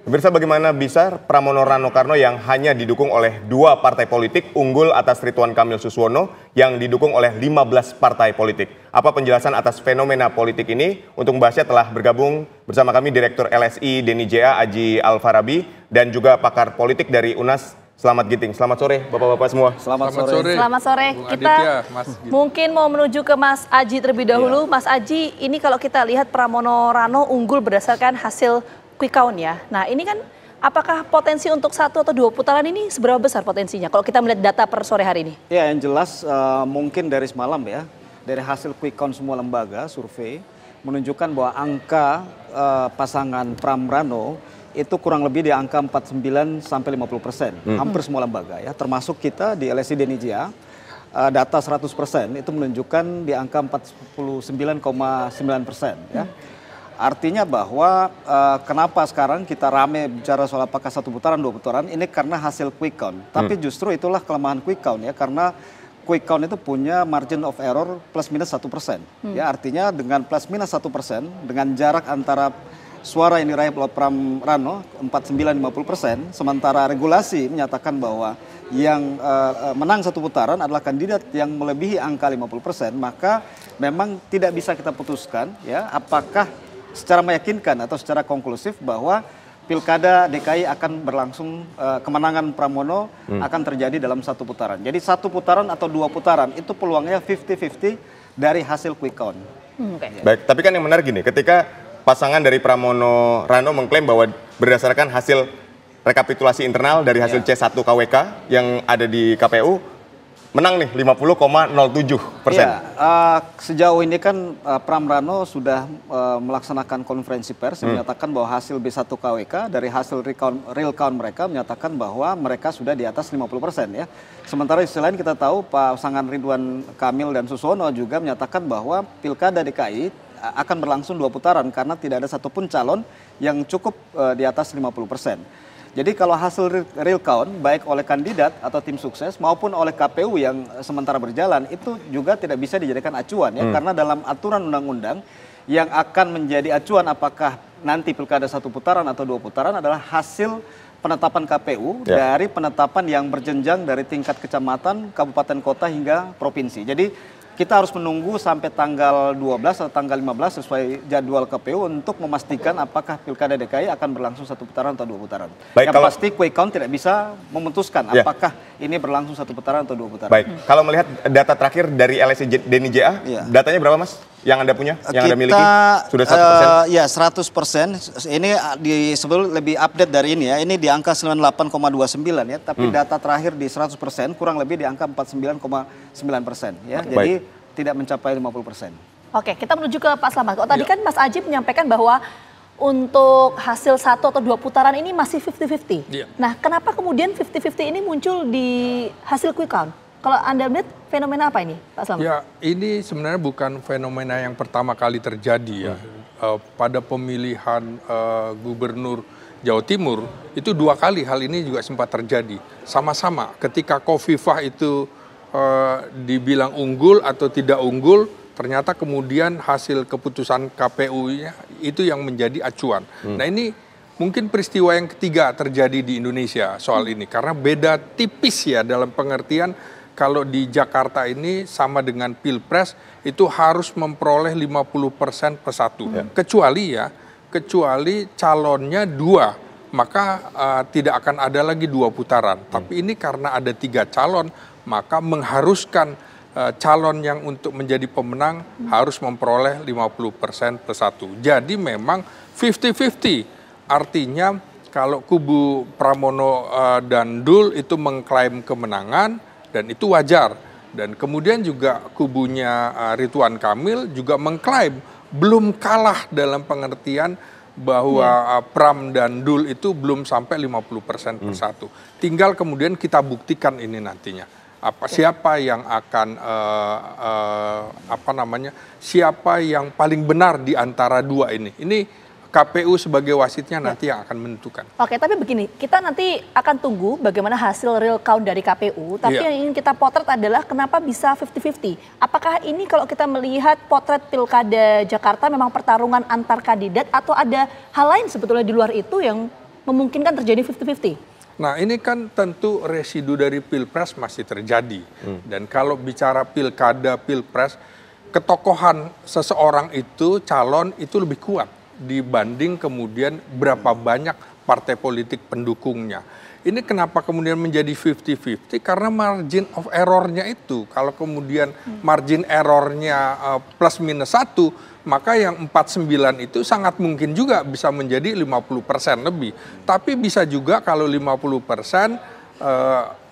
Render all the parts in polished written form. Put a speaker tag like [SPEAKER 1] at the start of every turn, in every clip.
[SPEAKER 1] Pemirsa, bagaimana bisa Pramono Rano Karno yang hanya didukung oleh 2 partai politik unggul atas Ridwan Kamil Suswono yang didukung oleh 15 partai politik? Apa penjelasan atas fenomena politik ini? Untuk membahasnya telah bergabung bersama kami Direktur LSI Denny J.A. Aji Alfarabi dan juga pakar politik dari UNAS Slamet Giting. Selamat sore Bapak-Bapak semua.
[SPEAKER 2] Selamat sore.
[SPEAKER 3] Selamat sore. Kita mungkin mau menuju ke Mas Aji terlebih dahulu. Mas Aji, ini kalau kita lihat Pramono Rano unggul berdasarkan hasil quick count ya. Nah ini kan apakah potensi untuk 1 atau 2 putaran ini seberapa besar potensinya kalau kita melihat data per sore hari ini?
[SPEAKER 2] Ya, yang jelas mungkin dari semalam ya, dari hasil quick count semua lembaga survei menunjukkan bahwa angka pasangan Pram Rano itu kurang lebih di angka 49 sampai 50%. Hampir semua lembaga ya, termasuk kita di LSI Denny J.A. Data 100% itu menunjukkan di angka 49,9% ya. Artinya bahwa kenapa sekarang kita rame bicara soal apakah 1 putaran, 2 putaran, ini karena hasil quick count. Tapi justru itulah kelemahan quick count ya, karena quick count itu punya margin of error plus minus 1%. Ya, artinya dengan plus minus 1%, dengan jarak antara suara yang diraih oleh Pram Rano 49-50%, sementara regulasi menyatakan bahwa yang menang 1 putaran adalah kandidat yang melebihi angka 50%, maka memang tidak bisa kita putuskan ya apakah secara meyakinkan atau secara konklusif bahwa Pilkada DKI akan berlangsung, kemenangan Pramono akan terjadi dalam 1 putaran. Jadi 1 putaran atau 2 putaran itu peluangnya 50-50 dari hasil quick count.
[SPEAKER 1] Baik, tapi kan yang menarik gini, ketika pasangan dari Pramono Rano mengklaim bahwa berdasarkan hasil rekapitulasi internal dari hasil C1 KWK yang ada di KPU, menang nih 50,07%.
[SPEAKER 2] Ya, sejauh ini kan Pram Rano sudah melaksanakan konferensi pers yang menyatakan bahwa hasil B1 KWK dari hasil real count mereka menyatakan bahwa mereka sudah di atas 50% ya. Sementara di sisi lain kita tahu pasangan Ridwan Kamil dan Suswono juga menyatakan bahwa Pilkada DKI akan berlangsung 2 putaran karena tidak ada satupun calon yang cukup di atas 50%. Jadi kalau hasil real count baik oleh kandidat atau tim sukses maupun oleh KPU yang sementara berjalan itu juga tidak bisa dijadikan acuan ya, karena dalam aturan undang-undang yang akan menjadi acuan apakah nanti pilkada 1 putaran atau 2 putaran adalah hasil penetapan KPU dari penetapan yang berjenjang dari tingkat kecamatan, kabupaten kota hingga provinsi. Jadi kita harus menunggu sampai tanggal 12 atau tanggal 15 sesuai jadwal KPU untuk memastikan apakah Pilkada DKI akan berlangsung 1 putaran atau 2 putaran.
[SPEAKER 1] Baik,
[SPEAKER 2] yang pasti quick count tidak bisa memutuskan apakah ini berlangsung 1 putaran atau 2 putaran.
[SPEAKER 1] Baik, kalau melihat data terakhir dari LSI Denny J.A., datanya berapa Mas? Yang Anda punya, yang Anda miliki? Sudah 100%?
[SPEAKER 2] Ya, 100%. Ini sebelum lebih update dari ini ya. Ini di angka 98,29 ya. Tapi data terakhir di 100% kurang lebih di angka 49,9% ya. Jadi tidak mencapai 50%.
[SPEAKER 3] Oke, kita menuju ke Pak Slamet. Tadi kan Mas Aji menyampaikan bahwa untuk hasil 1 atau 2 putaran ini masih 50-50. Nah, kenapa kemudian 50-50 ini muncul di hasil quick count? Kalau Anda melihat fenomena apa ini, Pak Slamet?
[SPEAKER 4] Ya, ini sebenarnya bukan fenomena yang pertama kali terjadi ya. Pada pemilihan gubernur Jawa Timur, itu 2 kali hal ini juga sempat terjadi. Sama-sama ketika Khofifah itu dibilang unggul atau tidak unggul, ternyata kemudian hasil keputusan KPU-nya itu yang menjadi acuan. Nah ini mungkin peristiwa yang ketiga terjadi di Indonesia soal ini. Karena beda tipis ya dalam pengertian kalau di Jakarta ini sama dengan Pilpres itu harus memperoleh 50% per 1. Kecuali calonnya 2, maka tidak akan ada lagi 2 putaran. Tapi ini karena ada 3 calon, maka mengharuskan calon yang untuk menjadi pemenang harus memperoleh 50% per 1. Jadi memang 50-50. Artinya kalau kubu Pramono dan Dul itu mengklaim kemenangan dan itu wajar. Dan kemudian juga kubunya Ridwan Kamil juga mengklaim belum kalah dalam pengertian bahwa Pram dan Dul itu belum sampai 50% per 1. Tinggal kemudian kita buktikan ini nantinya. Siapa yang akan siapa yang paling benar di antara 2 ini. Ini KPU sebagai wasitnya nanti yang akan menentukan.
[SPEAKER 3] Oke, tapi begini, kita nanti akan tunggu bagaimana hasil real count dari KPU. Tapi yang ingin kita potret adalah kenapa bisa 50-50. Apakah ini kalau kita melihat potret Pilkada Jakarta memang pertarungan antar kandidat atau ada hal lain sebetulnya di luar itu yang memungkinkan terjadi 50-50?
[SPEAKER 4] Nah ini kan tentu residu dari pilpres masih terjadi. Dan kalau bicara pilkada, pilpres, ketokohan seseorang itu, calon itu lebih kuat dibanding kemudian berapa banyak partai politik pendukungnya. Ini kenapa kemudian menjadi 50-50? Karena margin of error-nya itu. Kalau kemudian margin error-nya plus minus 1, maka yang 49 itu sangat mungkin juga bisa menjadi 50% lebih. Tapi bisa juga kalau 50%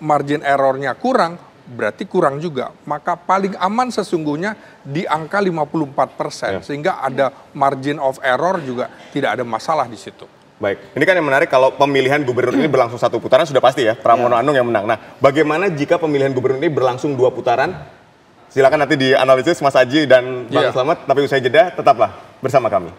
[SPEAKER 4] margin error-nya kurang, berarti kurang juga. Maka paling aman sesungguhnya di angka 54%. Sehingga ada margin of error juga tidak ada masalah di situ.
[SPEAKER 1] Baik, ini kan yang menarik kalau pemilihan gubernur ini berlangsung 1 putaran sudah pasti ya Pramono Anung yang menang. Nah, bagaimana jika pemilihan gubernur ini berlangsung 2 putaran? Silakan nanti dianalisis Mas Aji dan Bang Slamet, tapi usai jeda tetaplah bersama kami.